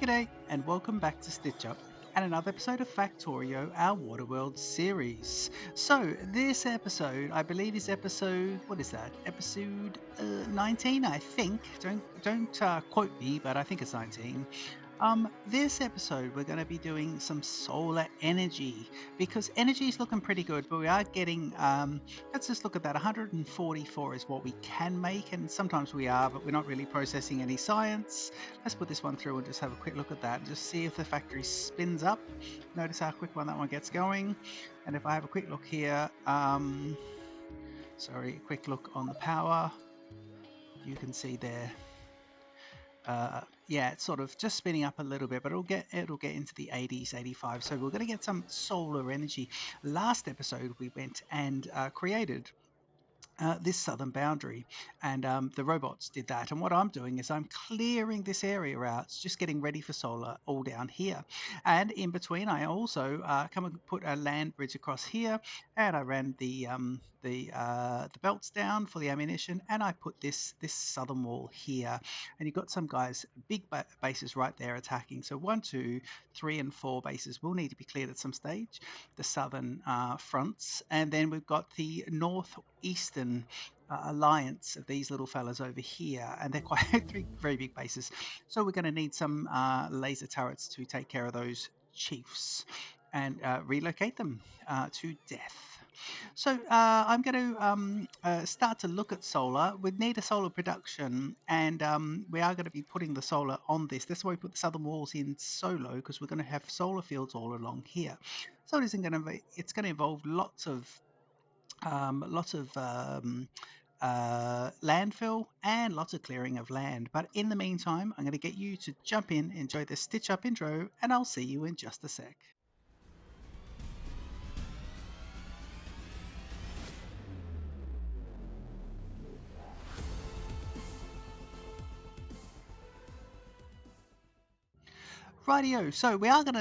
G'day, and welcome back to Stitch Up and another episode of Factorio, our Waterworld series. So, this episode, I believe, is episode, what is that? Episode 19, I think. Don't quote me, but I think it's 19. This episode, we're going to be doing some solar energy because energy is looking pretty good, but we are getting, let's just look at that. 144 is what we can make, and sometimes we are, but we're not really processing any science. Let's put this one through and just have a quick look at that and just see if the factory spins up. Notice how quick that one gets going. And if I have a quick look here, sorry, a quick look on the power, you can see there. Yeah, it's sort of just spinning up a little bit, but it'll get into the 80s, 85. So we're going to get some solar energy. Last episode we went and created this southern boundary, and the robots did that. And what I'm doing is I'm clearing this area out. It's just getting ready for solar all down here. And in between, I also come and put a land bridge across here, and I ran the belts down for the ammunition, and I put this southern wall here. And you've got some guys, big bases right there attacking. So 1, 2, 3, and 4 bases will need to be cleared at some stage. The southern fronts, and then we've got the northeastern alliance of these little fellas over here, and they're quite three very big bases. So we're going to need some laser turrets to take care of those chiefs and relocate them to death. So I'm going to start to look at solar. We need a solar production, and we are going to be putting the solar on this. That's why we put the southern walls in solo, because we're going to have solar fields all along here. So it isn't going to be, it's going to involve lots of landfill and lots of clearing of land. But in the meantime, I'm going to get you to jump in, enjoy the Stitch Up intro, and I'll see you in just a sec. Rightio, so we are going to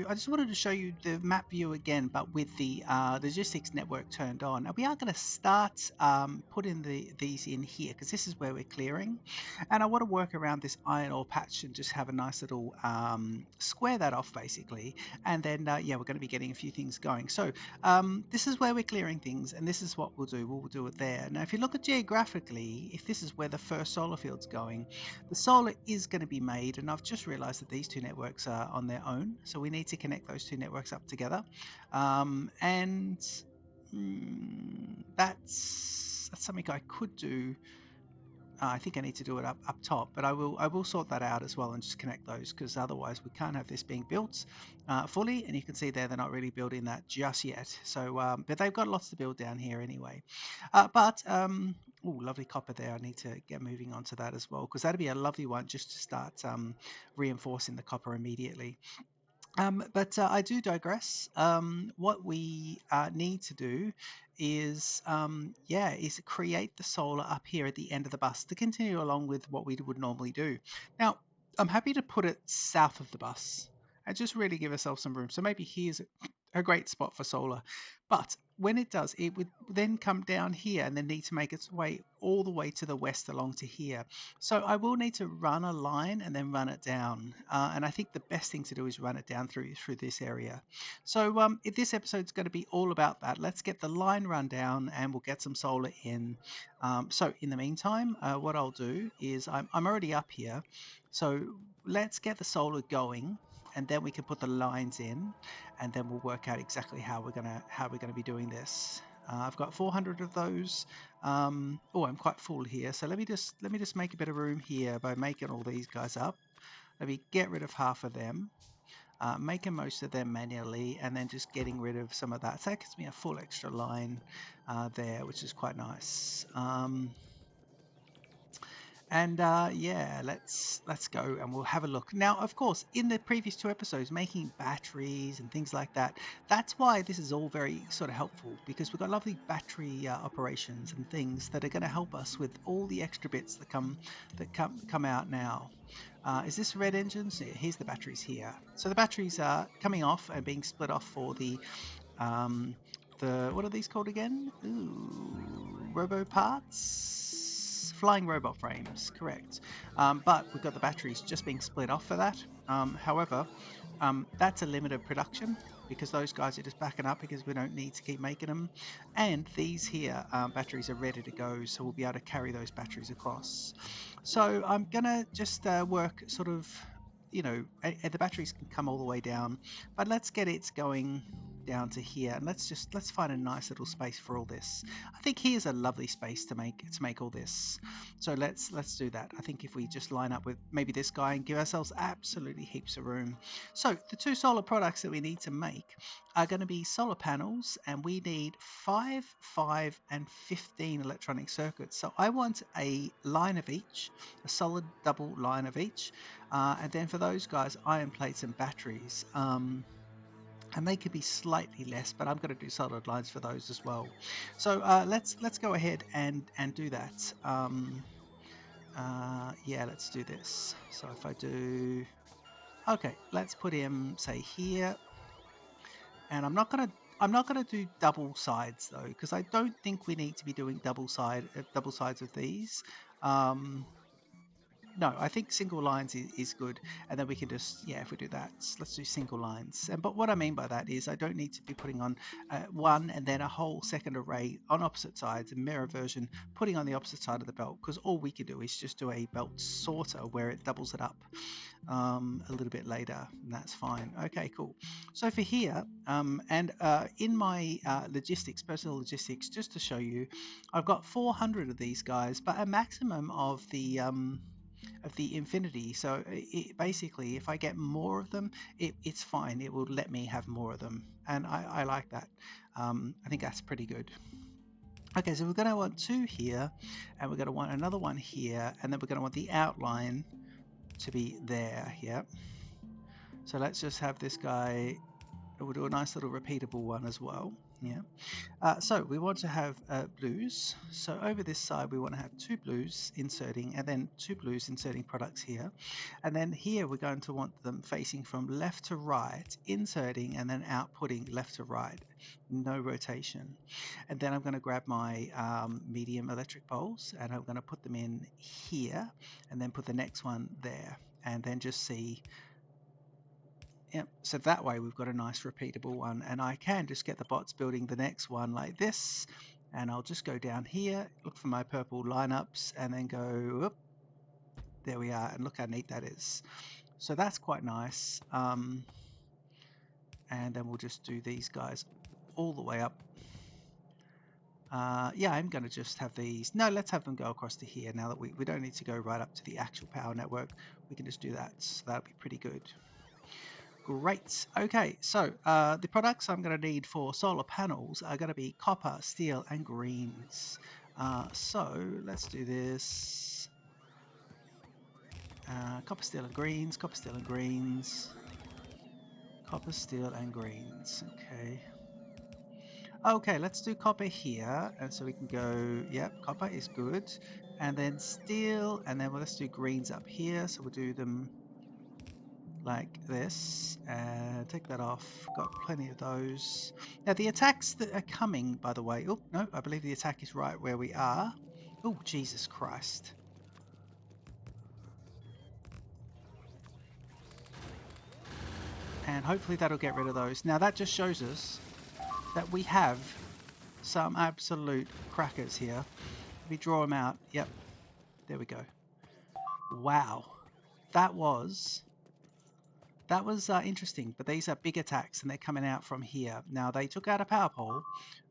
I just wanted to show you the map view again, but with the logistics network turned on. And we are going to start putting these in here, because this is where we're clearing. And I want to work around this iron ore patch and just have a nice little square that off, basically. And then, yeah, we're going to be getting a few things going. So this is where we're clearing things, and this is what we'll do. We'll do it there. Now, if you look at geographically, if this is where the first solar field's going, the solar is going to be made, and I've just realized that these two networks are on their own, so we need to connect those two networks up together. And that's something I could do. I think I need to do it up top, but I will sort that out as well and just connect those, because otherwise we can't have this being built fully. And you can see there they're not really building that just yet. So but they've got lots to build down here anyway. Oh, lovely copper there. I need to get moving on to that as well, because that'd be a lovely one just to start reinforcing the copper immediately. But I do digress. What we need to do is, yeah, is create the solar up here at the end of the bus to continue along with what we would normally do. Now, I'm happy to put it south of the bus and just really give ourselves some room. So maybe here's a great spot for solar. But when it does, it would then come down here and then need to make its way all the way to the west along to here. So I will need to run a line and then run it down. And I think the best thing to do is run it down through this area. So this episode's going to be all about that. Let's get the line run down and we'll get some solar in. So in the meantime, what I'll do is I'm already up here. So let's get the solar going, and then we can put the lines in, and then we'll work out exactly how we're gonna be doing this. I've got 400 of those. Oh, I'm quite full here, so let me just make a bit of room here by making all these guys up. Let me get rid of half of them, making most of them manually, and then just getting rid of some of that. So that gives me a full extra line there, which is quite nice. And yeah, let's go and we'll have a look. Now, of course, in the previous two episodes, making batteries and things like that, that's why this is all very sort of helpful, because we've got lovely battery operations and things that are going to help us with all the extra bits that come out now. Is this red engines? Yeah, here's the batteries here. So the batteries are coming off and being split off for the what are these called again? Ooh, robo parts flying robot frames, correct. But we've got the batteries just being split off for that. However, that's a limited production because those guys are just backing up because we don't need to keep making them. And these here batteries are ready to go, so we'll be able to carry those batteries across. So I'm gonna just work sort of, you know, the batteries can come all the way down, but let's get it going down to here, and let's find a nice little space for all this. I think here's a lovely space to make all this. So let's do that. I think if we just line up with maybe this guy and give ourselves absolutely heaps of room. So the two solar products that we need to make are going to be solar panels, and we need 5, 5, and 15 electronic circuits. So I want a line of each, a solid double line of each, and then for those guys, iron plates and batteries. And they could be slightly less, but I'm going to do solid lines for those as well. So let's go ahead and do that. Yeah, let's do this. So if I do, okay, let's put him say here, and I'm not gonna do double sides though, because I don't think we need to be doing double sides of these. No, I think single lines is good, and then we can just, yeah, if we do that, let's do single lines. But what I mean by that is I don't need to be putting on one and then a whole second array on opposite sides, a mirror version putting on the opposite side of the belt, because all we can do is just do a belt sorter where it doubles it up a little bit later, and that's fine. Okay, cool. So for here, and in my logistics, personal logistics, just to show you, I've got 400 of these guys, but a maximum of the infinity. So basically, if I get more of them, it's fine. It will let me have more of them, and I like that. I think that's pretty good. Okay, so we're going to want 2 here, and we're going to want another one here, and then we're going to want the outline to be there. Yeah. So let's just have this guy. We'll do a nice little repeatable one as well. Yeah. So we want to have blues. So over this side, we want to have 2 blues inserting, and then 2 blues inserting products here. And then here, we're going to want them facing from left to right, inserting, and then outputting left to right. No rotation. And then I'm going to grab my medium electric poles, and I'm going to put them in here, and then put the next one there, and then just see. Yep, so that way we've got a nice repeatable one, and I can just get the bots building the next one like this, and I'll just go down here, look for my purple lineups, and then go up. There we are, and look how neat that is. So that's quite nice. And then we'll just do these guys all the way up. Yeah, I'm going to just have these. No, let's have them go across to here now that we don't need to go right up to the actual power network. We can just do that. So that'll be pretty good. Great. Okay, so the products I'm going to need for solar panels are going to be copper, steel, and greens. So let's do this. Copper, steel, and greens. Copper, steel, and greens. Copper, steel, and greens. Okay. Okay, let's do copper here, and so we can go. Yep, copper is good, and then steel, and then let's do greens up here. So we'll do them like this, and take that off. Got plenty of those. Now the attacks that are coming, by the way, oh no, I believe the attack is right where we are. Oh, Jesus Christ. And hopefully that'll get rid of those. Now that just shows us that we have some absolute crackers here. Let me draw them out. Yep, there we go. Wow, that was interesting, but these are big attacks and they're coming out from here. Now they took out a power pole.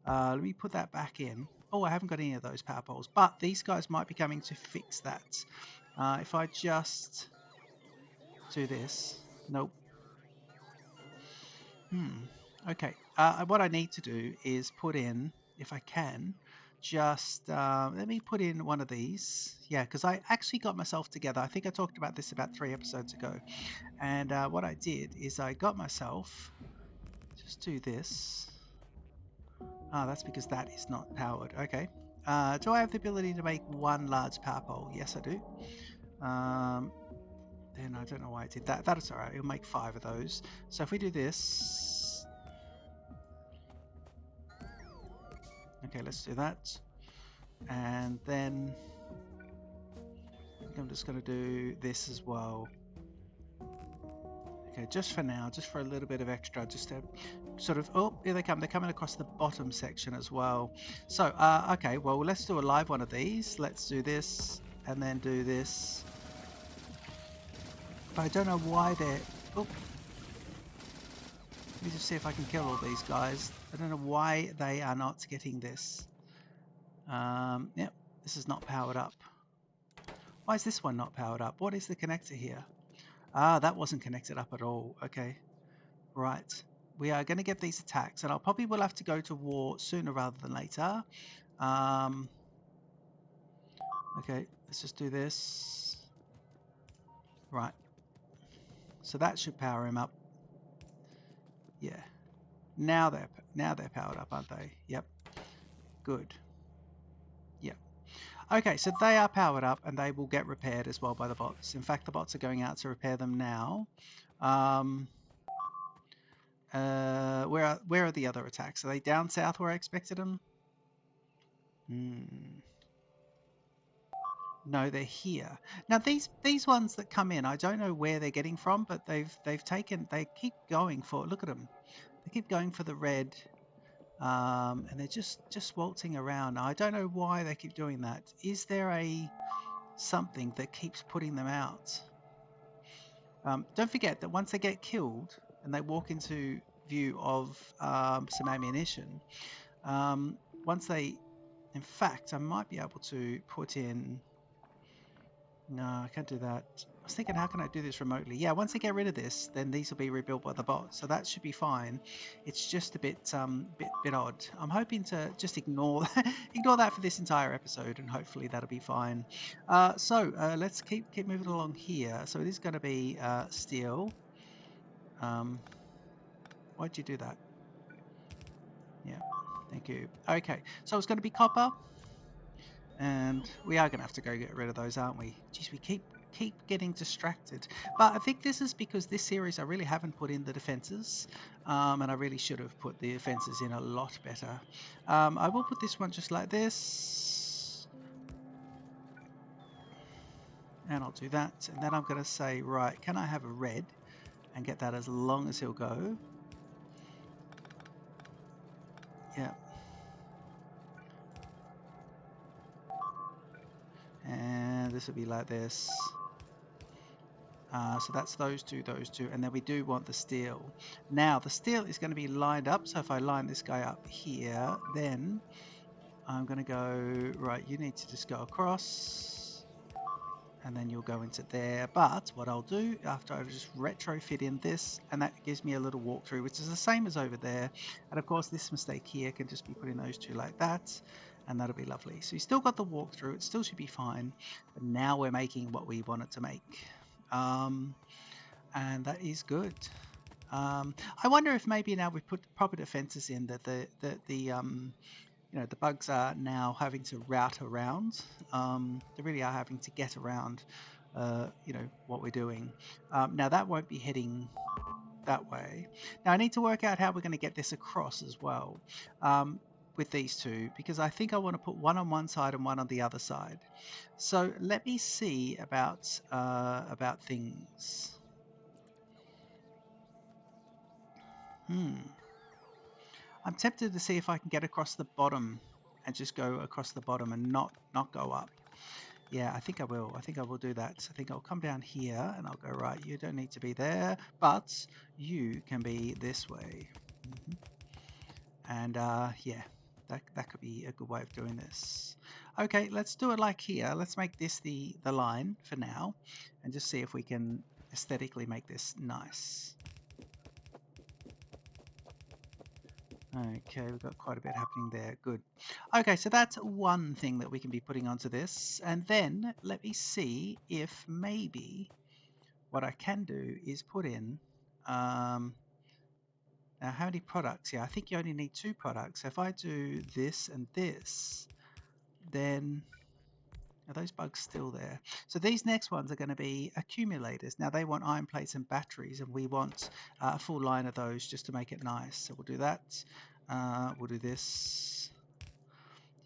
Let me put that back in. Oh, I haven't got any of those power poles, but these guys might be coming to fix that. If I just do this, nope. Okay, what I need to do is put in, if I can, just let me put in one of these. Yeah, because I actually got myself together. I think I talked about this about 3 episodes ago. And what I did is I got myself, just do this. Ah, that's because that is not powered. Okay. Do I have the ability to make one large power pole? Yes, I do. Then I don't know why I did that. That's all right. It'll make 5 of those. So if we do this. Okay, let's do that. And then I'm just going to do this as well. Okay, just for now, just for a little bit of extra, just to sort of, oh, here they come. They're coming across the bottom section as well. So, okay, well, let's do a live one of these. Let's do this and then do this. But I don't know why they're, oh, let me just see if I can kill all these guys. I don't know why they are not getting this. Yep, this is not powered up. Why is this one not powered up? What is the connector here? Ah, that wasn't connected up at all. Okay, right. We are going to get these attacks, and I'll probably will have to go to war sooner rather than later. Okay, let's just do this. Right. So that should power him up. Yeah. Now they're powered up, aren't they? Yep. Good. Yep. Okay, so they are powered up, and they will get repaired as well by the bots. In fact, the bots are going out to repair them now. Where are the other attacks? Are they down south where I expected them? No, they're here. Now these ones that come in, I don't know where they're getting from, but they keep going for, look at them. They keep going for the red, and they're just waltzing around. Now, I don't know why they keep doing that. Is there something that keeps putting them out? Don't forget that once they get killed and they walk into view of some ammunition, once they, in fact, I might be able to put in. No, I can't do that. I was thinking, how can I do this remotely? Yeah, once they get rid of this, then these will be rebuilt by the bot, so that should be fine. It's just a bit odd. I'm hoping to just ignore ignore that for this entire episode, and hopefully that'll be fine. Let's keep moving along here. So it is going to be steel. Why'd you do that? Yeah, thank you. Okay, so it's going to be copper. And we are going to have to go get rid of those, aren't we? Geez, we keep getting distracted. But I think this is because this series I really haven't put in the defenses, and I really should have put the defenses in a lot better. I will put this one just like this, and I'll do that, and then I'm going to say, right, can I have a red and get that as long as he'll go? Yeah. And this will be like this. So that's those two, and then we do want the steel. Now the steel is going to be lined up, so if I line this guy up here, then I'm going to go, right, you need to just go across, and then you'll go into there. But what I'll do after I just retrofit in this, and that gives me a little walkthrough, which is the same as over there. And of course this mistake here can just be putting those two like that, and that'll be lovely. So you still got the walkthrough, it still should be fine, but now we're making what we want it to make. And that is good. I wonder if maybe now we put proper defenses in that the bugs are now having to route around. They really are having to get around, what we're doing. Now that won't be heading that way. Now I need to work out how we're going to get this across as well. With these two, because I think I want to put one on one side and one on the other side. So let me see about things. I'm tempted to see if I can get across the bottom and just go across the bottom and not go up. Yeah, I think I will. I think I will do that. I think I'll come down here and I'll go, right, you don't need to be there, but you can be this way. And yeah, that could be a good way of doing this. Okay, let's do it like here. Let's make this the line for now and just see if we can aesthetically make this nice. Okay, we've got quite a bit happening there. Good. Okay, so that's one thing that we can be putting onto this. And then let me see if maybe what I can do is put in, now how many products? Yeah, I think you only need 2 products. So if I do this and this, then are those bugs still there? So these next ones are going to be accumulators. Now they want iron plates and batteries, and we want a full line of those just to make it nice. So we'll do that. We'll do this.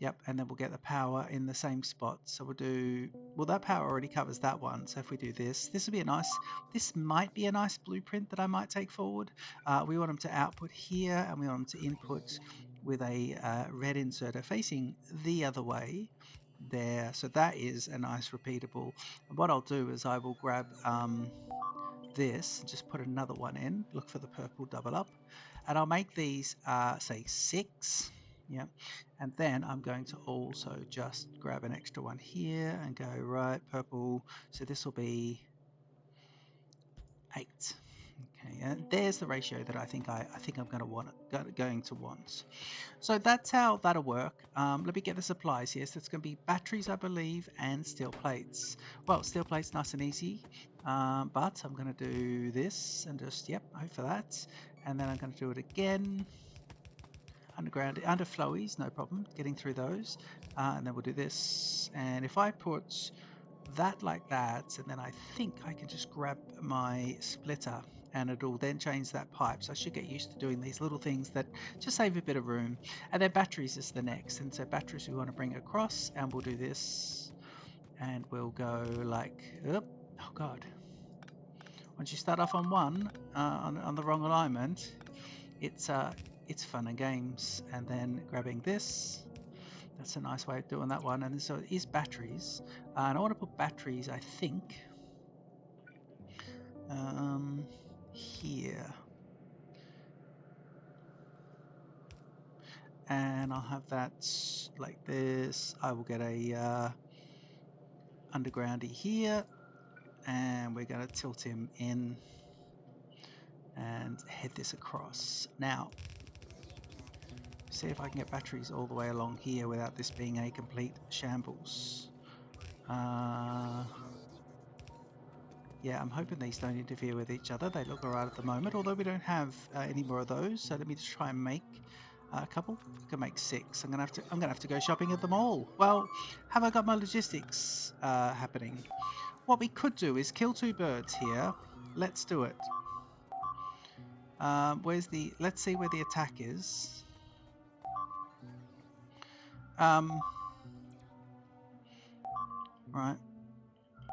Yep, and then we'll get the power in the same spot. So we'll do, well, that power already covers that one. So if we do this, this will be a nice, this might be a nice blueprint that I might take forward. We want them to output here, and we want them to input with a red inserter facing the other way there. So that is a nice repeatable. And what I'll do is I will grab this and just put another one in, look for the purple double up, and I'll make these say 6. Yeah, and then I'm going to also just grab an extra one here and go right purple, so this will be 8. Okay, and there's the ratio that I think I'm going to want. So that's how that'll work. Let me get the supplies here. So it's going to be batteries, I believe, and steel plates. Well, steel plates, nice and easy. But I'm going to do this and just, yep, hope for that. And then I'm going to do it again. Underground, under flowies, no problem, getting through those. And then we'll do this. And if I put that like that, and then I think I can just grab my splitter and it'll then change that pipe. So I should get used to doing these little things that just save a bit of room. And then batteries is the next. And so batteries we want to bring across, and we'll do this. And we'll go like, oh God. Once you start off on one, on the wrong alignment, it's fun and games. And then grabbing this, that's a nice way of doing that one. And so it is batteries. And I want to put batteries, I think, here. And I'll have that like this. I will get a undergroundy here. And we're going to tilt him in and head this across. Now, see if I can get batteries all the way along here without this being a complete shambles. Yeah, I'm hoping these don't interfere with each other. They look alright at the moment, although we don't have any more of those. So let me just try and make a couple. I can make 6. I'm gonna have to go shopping at the mall. Well, have I got my logistics happening? What we could do is kill 2 birds here. Let's do it. Let's see where the attack is. Right,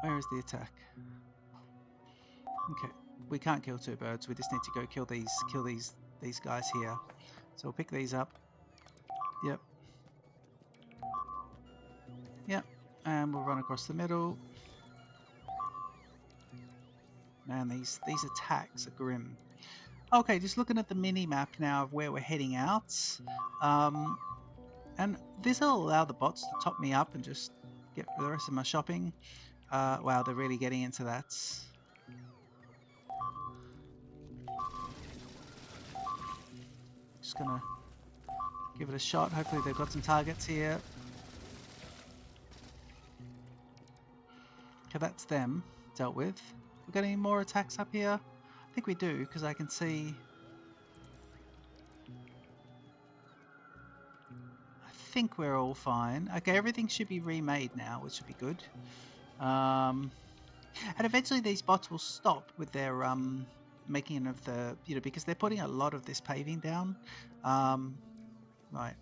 where is the attack? Okay, we can't kill 2 birds. We just need to go kill these guys here. So we'll pick these up. Yep. Yep. And we'll run across the middle. Man, these attacks are grim. Okay, just looking at the mini map now of where we're heading out. And this will allow the bots to top me up and just get the rest of my shopping. Wow, they're really getting into that. Just gonna give it a shot. Hopefully they've got some targets here. Okay, that's them dealt with. We got any more attacks up here? I think we do, because I can see. I think we're all fine. Okay, everything should be remade now, which should be good. And eventually these bots will stop with their making of the, because they're putting a lot of this paving down. Right.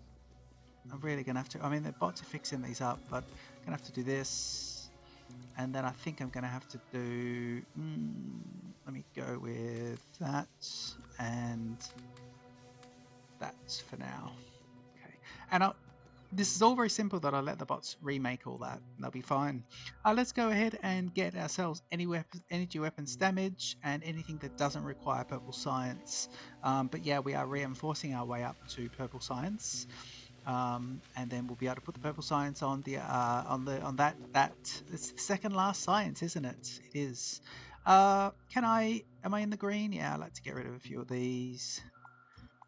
I'm really going to have to, I mean, the bots are fixing these up, but I'm going to have to do this. And then I think I'm going to have to do, let me go with that and that for now. Okay. And this is all very simple that I let the bots remake all that. They'll be fine. Let's go ahead and get ourselves energy weapons damage and anything that doesn't require purple science. But yeah, we are reinforcing our way up to purple science. And then we'll be able to put the purple science on that it's the second last science, isn't it? It is. Am I in the green? Yeah, I'd like to get rid of a few of these.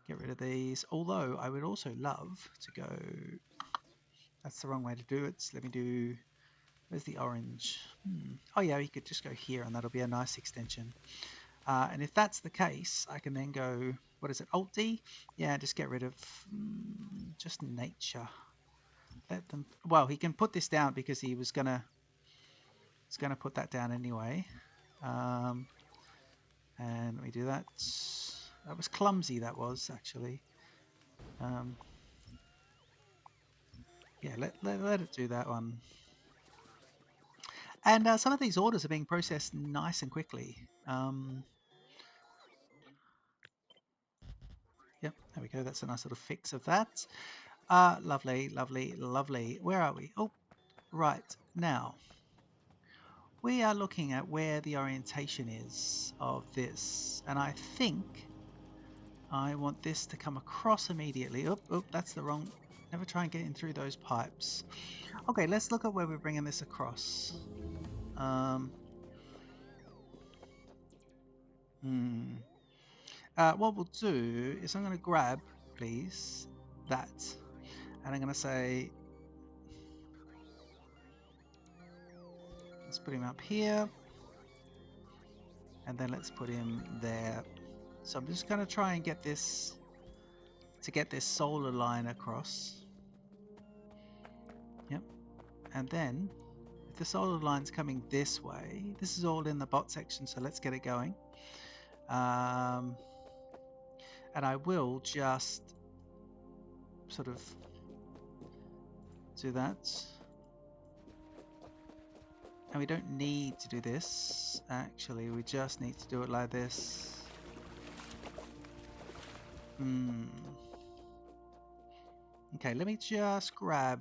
Get rid of these. Although I would also love to go. That's the wrong way to do it. So let me do. Where's the orange? Oh yeah, you could just go here, and that'll be a nice extension. And if that's the case, I can then go, what is it, Alt D? Yeah, just get rid of just nature. Let them, well, he can put this down because he's gonna put that down anyway. And let me do that. That was clumsy, that was, actually. Yeah, let it do that one. And some of these orders are being processed nice and quickly. Yep, there we go. That's a nice little fix of that. Lovely, lovely, lovely. Where are we? Oh, right. Now, we are looking at where the orientation is of this. And I think I want this to come across immediately. Oh, that's the wrong. Never try and get in through those pipes. Okay, let's look at where we're bringing this across. What we'll do is I'm going to grab, please, that. And I'm going to say, let's put him up here. And then let's put him there. So I'm just going to try and get this, to get this solar line across. Yep. And then, if the solar line's coming this way, this is all in the bot section, so let's get it going. And I will just sort of do that. And we don't need to do this, actually, we just need to do it like this. Okay, let me just grab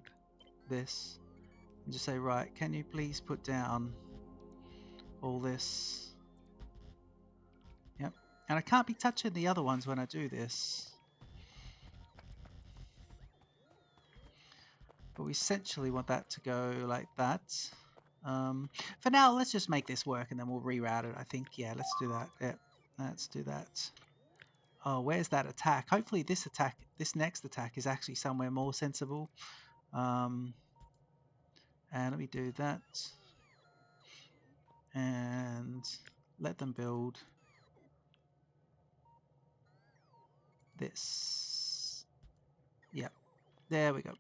this and just say, right, can you please put down all this? Yep, and I can't be touching the other ones when I do this. But we essentially want that to go like that. For now, let's just make this work and then we'll reroute it. I think, yeah, let's do that. Yep, let's do that. Oh, where's that attack? Hopefully this next attack is actually somewhere more sensible. And let me do that. And let them build this. Yep, there we go.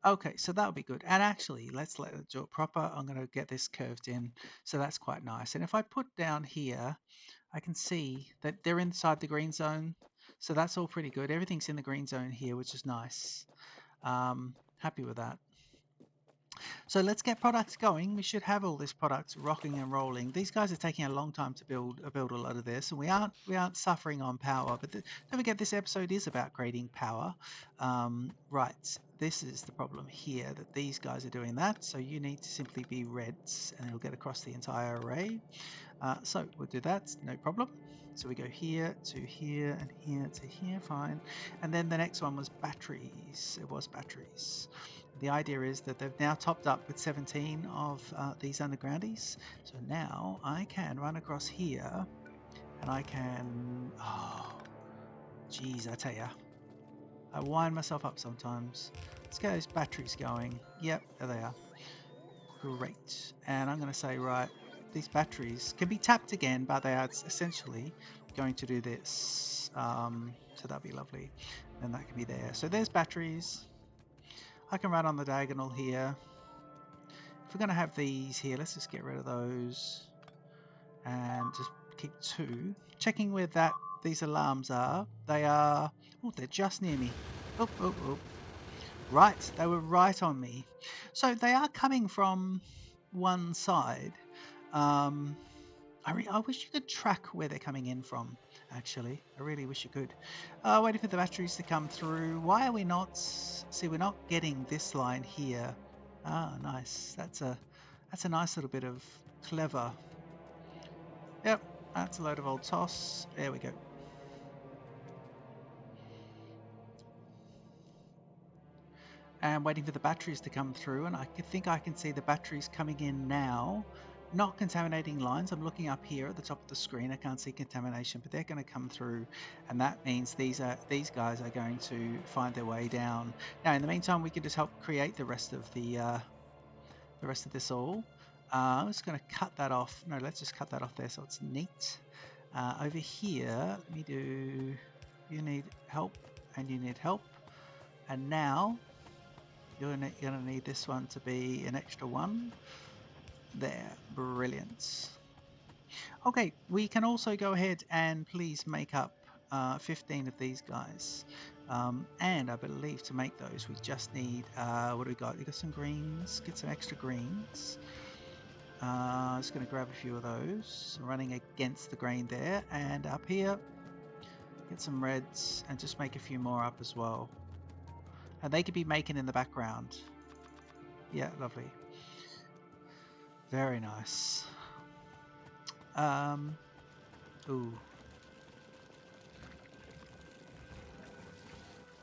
Okay, so that'll be good. And actually, let's let it do it proper. I'm going to get this curved in. So that's quite nice. And if I put down here, I can see that they're inside the green zone. So that's all pretty good. Everything's in the green zone here, which is nice. Happy with that. So let's get products going. We should have all this product rocking and rolling. These guys are taking a long time to build a lot of this, and we aren't suffering on power. But don't forget, this episode is about creating power. Right, this is the problem here, that these guys are doing that. So you need to simply be reds, and it'll get across the entire array. So we'll do that, no problem. So we go here to here and here to here, fine. And then the next one was batteries. It was batteries. The idea is that they've now topped up with 17 of these undergroundies. So now I can run across here and I can, oh, geez, I tell ya, I wind myself up sometimes. Let's get those batteries going. Yep, there they are. Great. And I'm going to say, right, these batteries can be tapped again, but they are essentially going to do this. So that'll be lovely. And that can be there. So there's batteries. I can run on the diagonal here. If we're going to have these here, let's just get rid of those and just keep 2. Checking where these alarms are. They are, oh, they're just near me. Oh. Right, they were right on me. So they are coming from one side. I wish you could track where they're coming in from, actually. I really wish you could. Waiting for the batteries to come through. Why are we not... See, we're not getting this line here. Ah, nice. That's a nice little bit of clever. Yep, that's a load of old toss. There we go. And waiting for the batteries to come through, and I think I can see the batteries coming in now. Not contaminating lines. I'm looking up here at the top of the screen. I can't see contamination, but they're going to come through, and that means these guys are going to find their way down. Now, in the meantime, we can just help create the rest of this all. I'm just going to cut that off. No, let's just cut that off there so it's neat. Over here, let me do. You need help, and you need help, and now you're going to need this one to be an extra 1. There, brilliant. Okay, we can also go ahead and please make up 15 of these guys. And I believe to make those, we just need, what do we got? We got some greens, get some extra greens. Just going to grab a few of those, running against the grain there. And up here, get some reds and just make a few more up as well. And they could be making in the background. Yeah, lovely. Very nice. Ooh.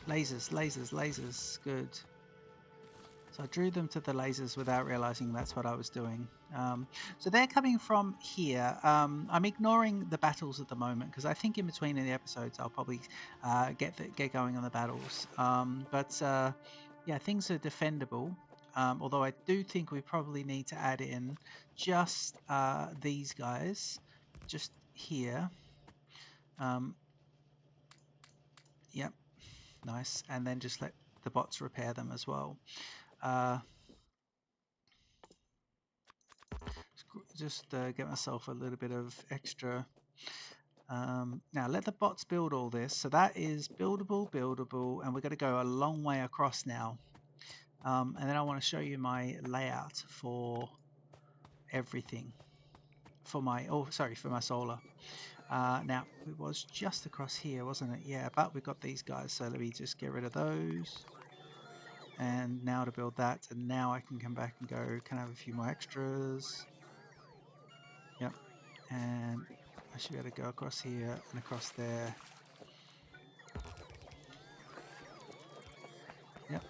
Lasers, lasers, lasers. Good. So I drew them to the lasers without realizing that's what I was doing. So they're coming from here. I'm ignoring the battles at the moment because I think in between in the episodes I'll probably get going on the battles. Yeah, things are defendable. Although I do think we probably need to add in just these guys, just here. Yep, nice. And then just let the bots repair them as well. Just get myself a little bit of extra. Now let the bots build all this. So that is buildable, buildable, and we're going to go a long way across now. And then I want to show you my layout for everything. For my for my solar. Now it was just across here, wasn't it? Yeah, but we've got these guys. So let me just get rid of those. And now to build that, and now I can come back and go. Can I have a few more extras? Yep. And I should be able to go across here and across there. Yep.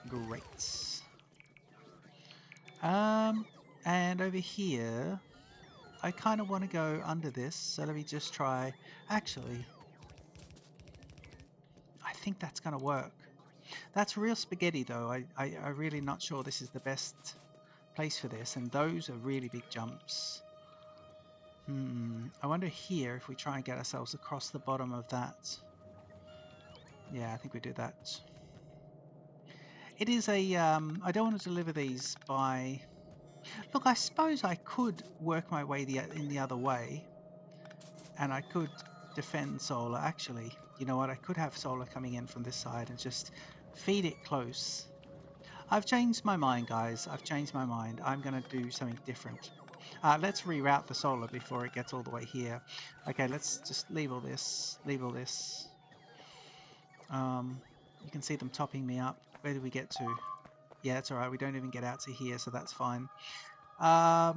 Great. And over here, I kind of want to go under this. So let me just try. Actually, I think that's going to work. That's real spaghetti, though. I'm really not sure this is the best place for this. And those are really big jumps. I wonder here if we try and get ourselves across the bottom of that. Yeah, I think we do that. It is a, I don't want to deliver these by, look, I suppose I could work my way in the other way and I could defend solar. Actually, you know what? I could have solar coming in from this side and just feed it close. I've changed my mind, guys. I've changed my mind. I'm going to do something different. Let's reroute the solar before it gets all the way here. Okay, let's just leave all this. Leave all this. You can see them topping me up. Where do we get to? Yeah, it's all right. We don't even get out to here, so that's fine. I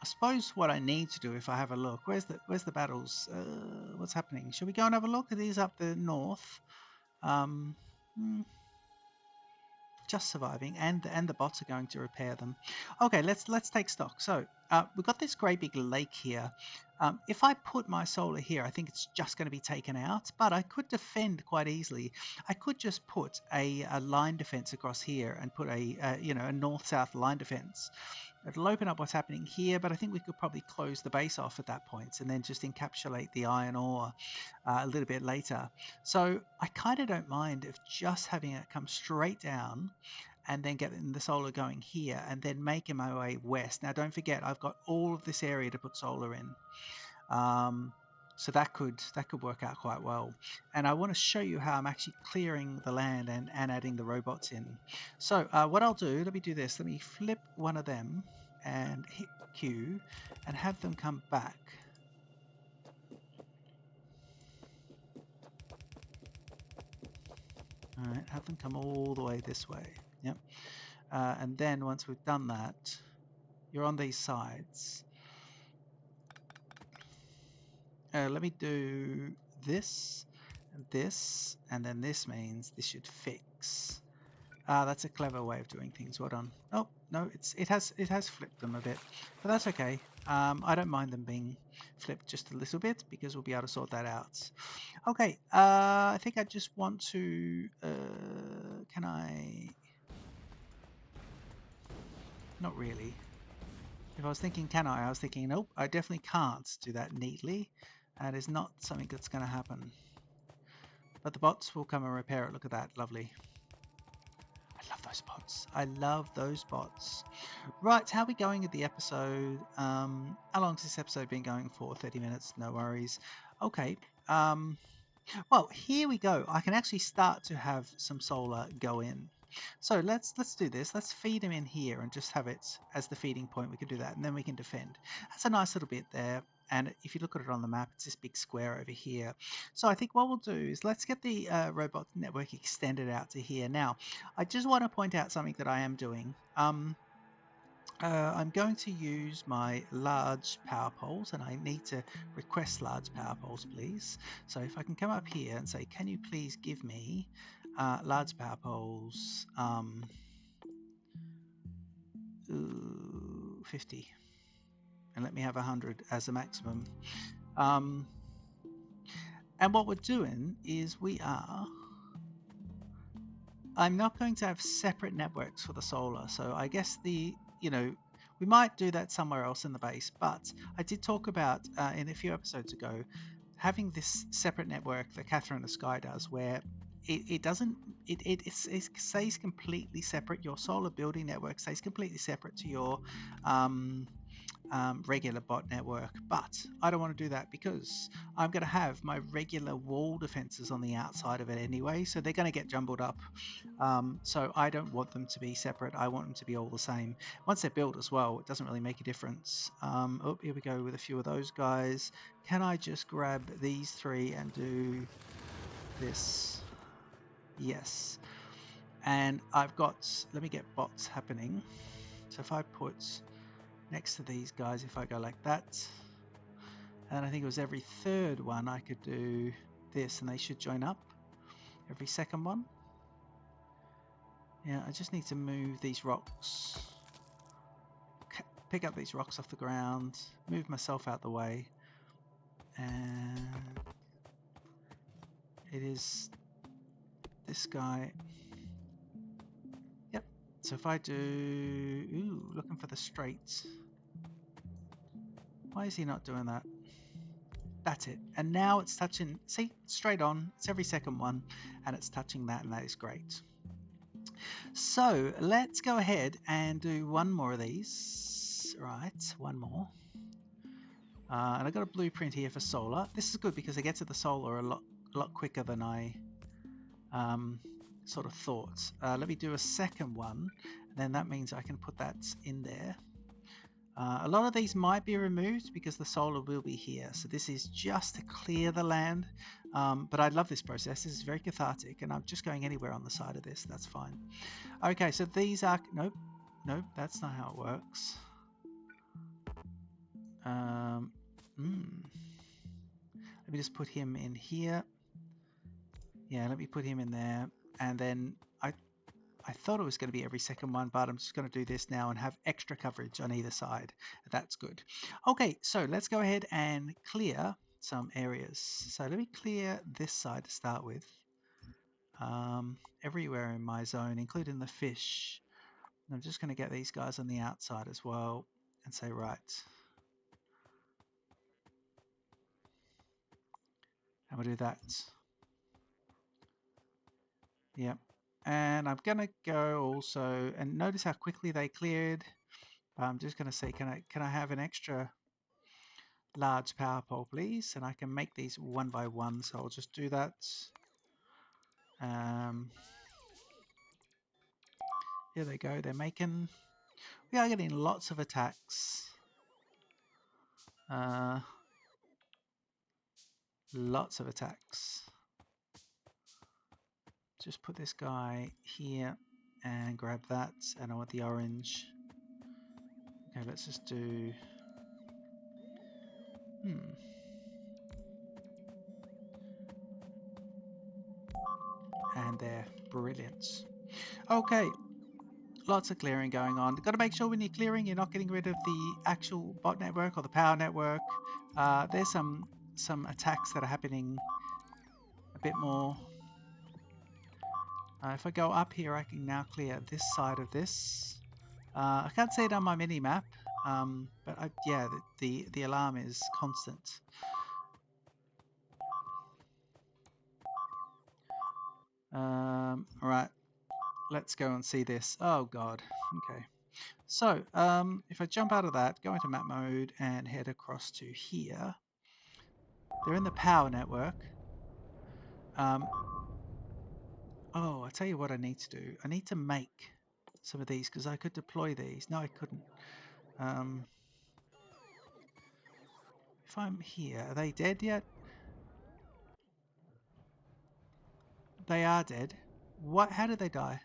suppose what I need to do if I have a look, where's the battles? What's happening? Should we go and have a look? Are these up the north? Just surviving, and the bots are going to repair them. Okay, let's take stock. So we've got this great big lake here. If I put my solar here, I think it's just going to be taken out, but I could defend quite easily. I could just put a line defense across here and put a north-south line defense. It'll open up what's happening here, but I think we could probably close the base off at that point and then just encapsulate the iron ore a little bit later. So I kind of don't mind if just having it come straight down and then getting the solar going here and then making my way west. Now don't forget, I've got all of this area to put solar in. So that could work out quite well. And I want to show you how I'm actually clearing the land and adding the robots in. So what I'll do, let me do this. Let me flip one of them and hit Q and have them come back. All right, have them come all the way this way. Yep. And then once we've done that, you're on these sides. Let me do this, and then this means this should fix. That's a clever way of doing things. Well done. Oh no, it has flipped them a bit, but that's okay. I don't mind them being flipped just a little bit because we'll be able to sort that out. Okay, I think I just want to. Can I? Not really. If I was thinking, can I? I was thinking, nope, I definitely can't do that neatly. That is not something that's going to happen. But the bots will come and repair it. Look at that, lovely. I love those those bots. I love those bots. Right, how are we going at the episode? How long's this episode been going for? 30 minutes, no worries. Okay. Well, here we go. I can actually start to have some solar go in. So let's do this. Let's feed him in here and just have it as the feeding point. We can do that, and then we can defend. That's a nice little bit there. And if you look at it on the map, it's this big square over here. So I think what we'll do is let's get the robot network extended out to here. Now, I just want to point out something that I am doing. I'm going to use my large power poles, and I need to request large power poles, please. So if I can come up here and say, can you please give me large power poles, 50, and let me have 100 as a maximum. And what we're doing is I'm not going to have separate networks for the solar. So I guess we might do that somewhere else in the base, but I did talk about in a few episodes ago having this separate network that Catherine the Sky does, where it stays completely separate. Your solar building network stays completely separate to your regular bot network, but I don't want to do that because I'm going to have my regular wall defenses on the outside of it anyway, so they're going to get jumbled up. So I don't want them to be separate. I want them to be all the same. Once they're built as well, it doesn't really make a difference. Oh, here we go with a few of those guys. Can I just grab these three and do this? Yes. And I've got, let me get bots happening. So if I put next to these guys, if I go like that, and I think it was every third one I could do this, and they should join up. Every second one. Yeah, I just need to move these rocks, pick up these rocks off the ground, move myself out the way, and it is this guy. Yep. So if I do, looking for the straight. Why is he not doing that? That's it. And now it's touching, see, straight on. It's every second one, and it's touching that, and that is great. So let's go ahead and do one more of these. Right, one more. And I've got a blueprint here for solar. This is good because it gets to the solar a lot quicker than I sort of thought. Let me do a second one, and then that means I can put that in there. A lot of these might be removed because the solar will be here. So this is just to clear the land. But I love this process. This is very cathartic, and I'm just going anywhere on the side of this. That's fine. Okay, so these are, nope, that's not how it works. Let me just put him in here. Yeah, let me put him in there. And then I thought it was going to be every second one, but I'm just going to do this now and have extra coverage on either side. That's good. Okay, so let's go ahead and clear some areas. So let me clear this side to start with. Everywhere in my zone, including the fish. And I'm just going to get these guys on the outside as well and say, right. And we'll do that. Yep. And I'm going to go also, and notice how quickly they cleared. I'm just going to say, can I have an extra large power pole, please? And I can make these one by one, so I'll just do that. Here they go. They're making. We are getting lots of attacks. Lots of attacks. Just put this guy here and grab that, and I want the orange. Okay, let's just do. And they're brilliant. Okay, lots of clearing going on. Got to make sure when you're clearing, you're not getting rid of the actual bot network or the power network. There's some attacks that are happening a bit more. If I go up here, I can now clear this side of this. I can't see it on my mini map, but yeah, the alarm is constant. All right. let's go and see this. Oh God. Okay. So if I jump out of that, go into map mode and head across to here, they're in the power network. Oh, I tell you what I need to do. I need to make some of these because I could deploy these. No, I couldn't. If I'm here, are they dead yet? They are dead. What? How did they die?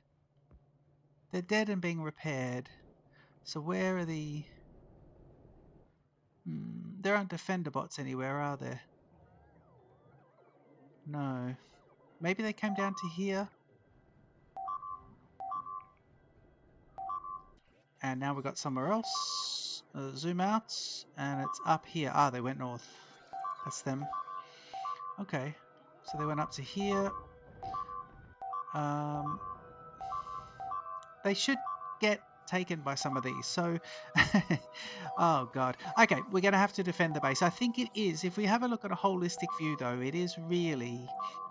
They're dead and being repaired. So where are the... there aren't defender bots anywhere, are there? No. Maybe they came down to here. And now we've got somewhere else. Zoom out. And it's up here. Ah, they went north. That's them. Okay. So they went up to here. They should get taken by some of these. So, oh God. Okay, we're going to have to defend the base. I think it is. If we have a look at a holistic view, though, it is really...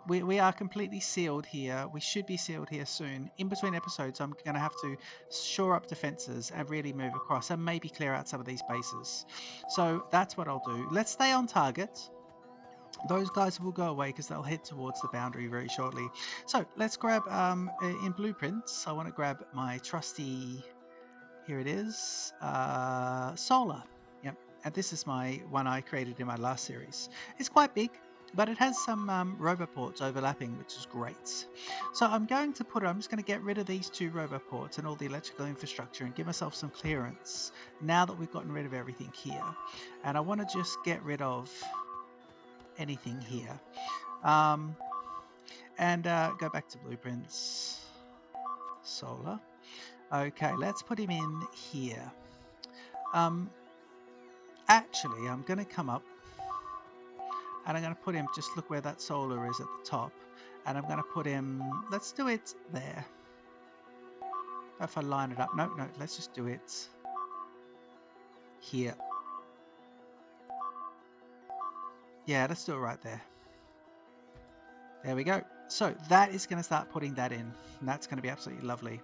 We are completely sealed here. We should be sealed here soon. In between episodes, I'm going to have to shore up defenses and really move across and maybe clear out some of these bases. So that's what I'll do. Let's stay on target. Those guys will go away because they'll head towards the boundary very shortly. So let's grab, in blueprints, I want to grab my trusty, here it is, solar. Yep, and this is my one I created in my last series. It's quite big, but it has some roboports overlapping, which is great. So I'm just going to get rid of these two roboports and all the electrical infrastructure and give myself some clearance now that we've gotten rid of everything here. And I want to just get rid of anything here, and go back to blueprints, solar. Okay, let's put him in here. Actually, I'm going to come up and I'm going to put him, just look where that solar is at the top, and I'm going to put him, let's do it there. If I line it up, no, let's just do it here. Yeah, let's do it right there. There we go. So that is going to start putting that in, and that's going to be absolutely lovely.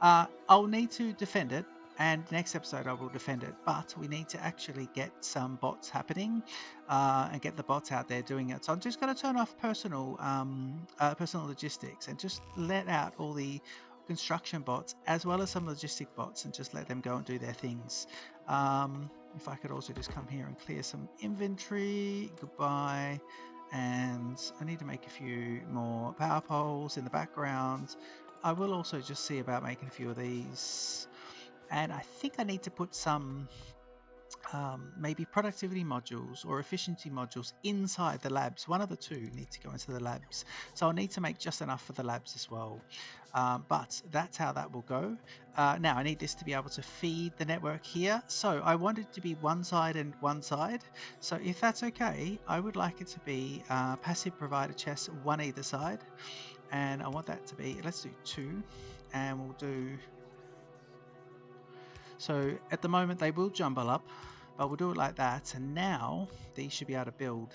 I'll need to defend it, and next episode I will defend it, but we need to actually get some bots happening and get the bots out there doing it. So I'm just going to turn off personal logistics and just let out all the construction bots as well as some logistic bots and just let them go and do their things. If I could also just come here and clear some inventory. Goodbye. And I need to make a few more power poles in the background. I will also just see about making a few of these, and I think I need to put some maybe productivity modules or efficiency modules inside the labs. One of the two need to go into the labs, so I'll need to make just enough for the labs as well, but that's how that will go. Now I need this to be able to feed the network here, so I want it to be one side and one side. So if that's okay, I would like it to be passive provider chests, one either side. And I want that to be, let's do 2, and we'll do, so at the moment they will jumble up, but we'll do it like that, and now these should be able to build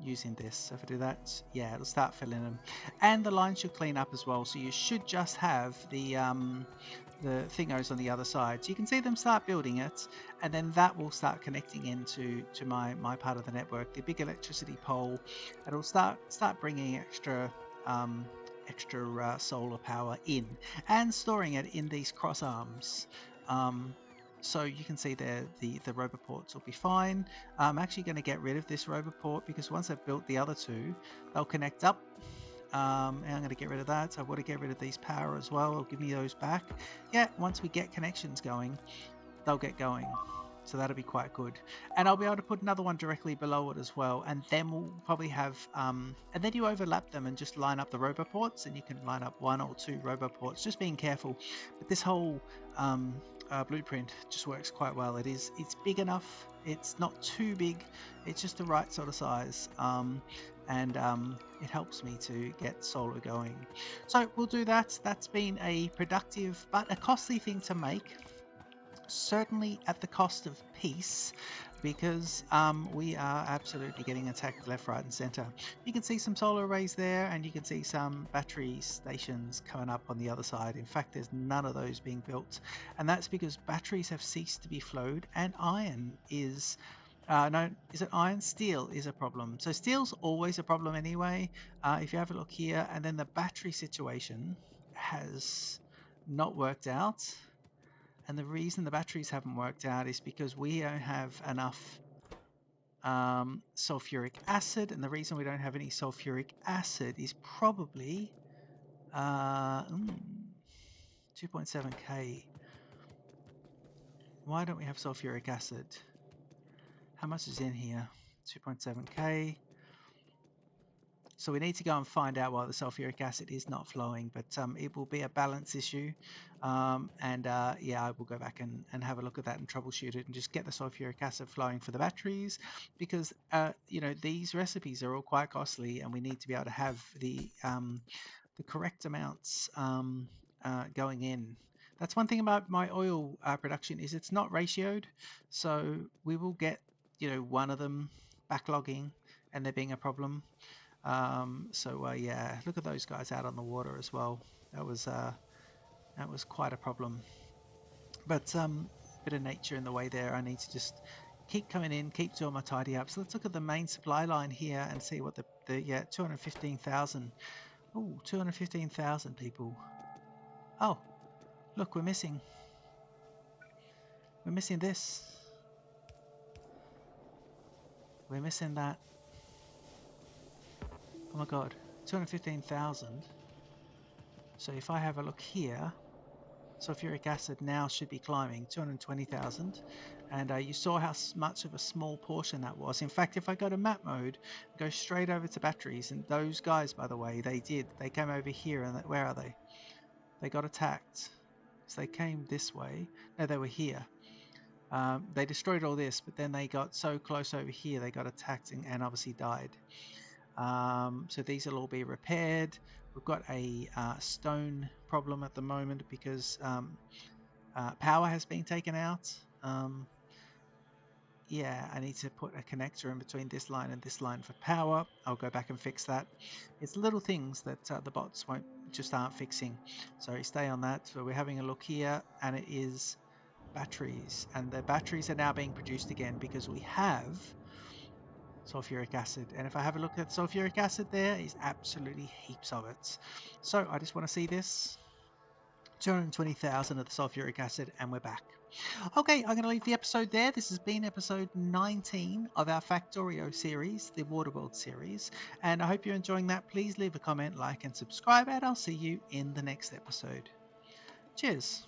using this. So if I do that, yeah, it'll start filling them, and the line should clean up as well, so you should just have the thingos on the other side, so you can see them start building it, and then that will start connecting into my part of the network, the big electricity pole. It'll start bringing extra solar power in and storing it in these cross arms. So you can see there the roboports will be fine. I'm actually going to get rid of this roboport because once I've built the other two, they'll connect up. And I'm going to get rid of that. So I want to get rid of these power as well. It'll give me those back. Yeah, once we get connections going, they'll get going. So that'll be quite good. And I'll be able to put another one directly below it as well. And then we'll probably have, and then you overlap them and just line up the roboports, and you can line up 1 or 2 roboports, just being careful. But this whole blueprint just works quite well. It's big enough. It's not too big. It's just the right sort of size. And it helps me to get solar going. So we'll do that. That's been a productive but a costly thing to make. Certainly at the cost of peace, because we are absolutely getting attacked left, right, and center. You can see some solar arrays there, and you can see some battery stations coming up on the other side. In fact, there's none of those being built, and that's because batteries have ceased to be flowed, and iron is. No, is it iron? Steel is a problem. So steel's always a problem anyway. If you have a look here, and then the battery situation has not worked out. And the reason the batteries haven't worked out is because we don't have enough sulfuric acid. And the reason we don't have any sulfuric acid is probably 2.7K. Why don't we have sulfuric acid? How much is in here? 2.7K. So we need to go and find out why the sulfuric acid is not flowing, but it will be a balance issue. Yeah, I will go back and have a look at that and troubleshoot it and just get the sulfuric acid flowing for the batteries, because these recipes are all quite costly, and we need to be able to have the correct amounts going in. That's one thing about my oil production is it's not ratioed, so we will get one of them backlogging and there being a problem. Yeah, look at those guys out on the water as well. That was quite a problem. But a bit of nature in the way there. I need to just keep coming in, keep doing my tidy up. So let's look at the main supply line here and see what the 215,000. Oh, 215,000 people. Oh, look, we're missing this. We're missing that. Oh my God, 215,000. So if I have a look here, sulfuric acid now should be climbing 220,000, and you saw how much of a small portion that was. In fact, if I go to map mode, go straight over to batteries, and those guys, by the way, they came over here, and where are they? They got attacked. So they came this way. No, they were here. They destroyed all this, but then they got so close over here, they got attacked and obviously died. So these will all be repaired. We've got a stone problem at the moment because power has been taken out. Yeah, I need to put a connector in between this line and this line for power. I'll go back and fix that. It's little things that the bots aren't fixing. So stay on that. So we're having a look here, and it is batteries, and the batteries are now being produced again because we have sulfuric acid. And if I have a look at sulfuric acid, there is absolutely heaps of it. So I just want to see this. 220,000 of the sulfuric acid, and we're back. Okay, I'm going to leave the episode there. This has been episode 19 of our Factorio series, the Waterworld series, and I hope you're enjoying that. Please leave a comment, like, and subscribe, and I'll see you in the next episode. Cheers.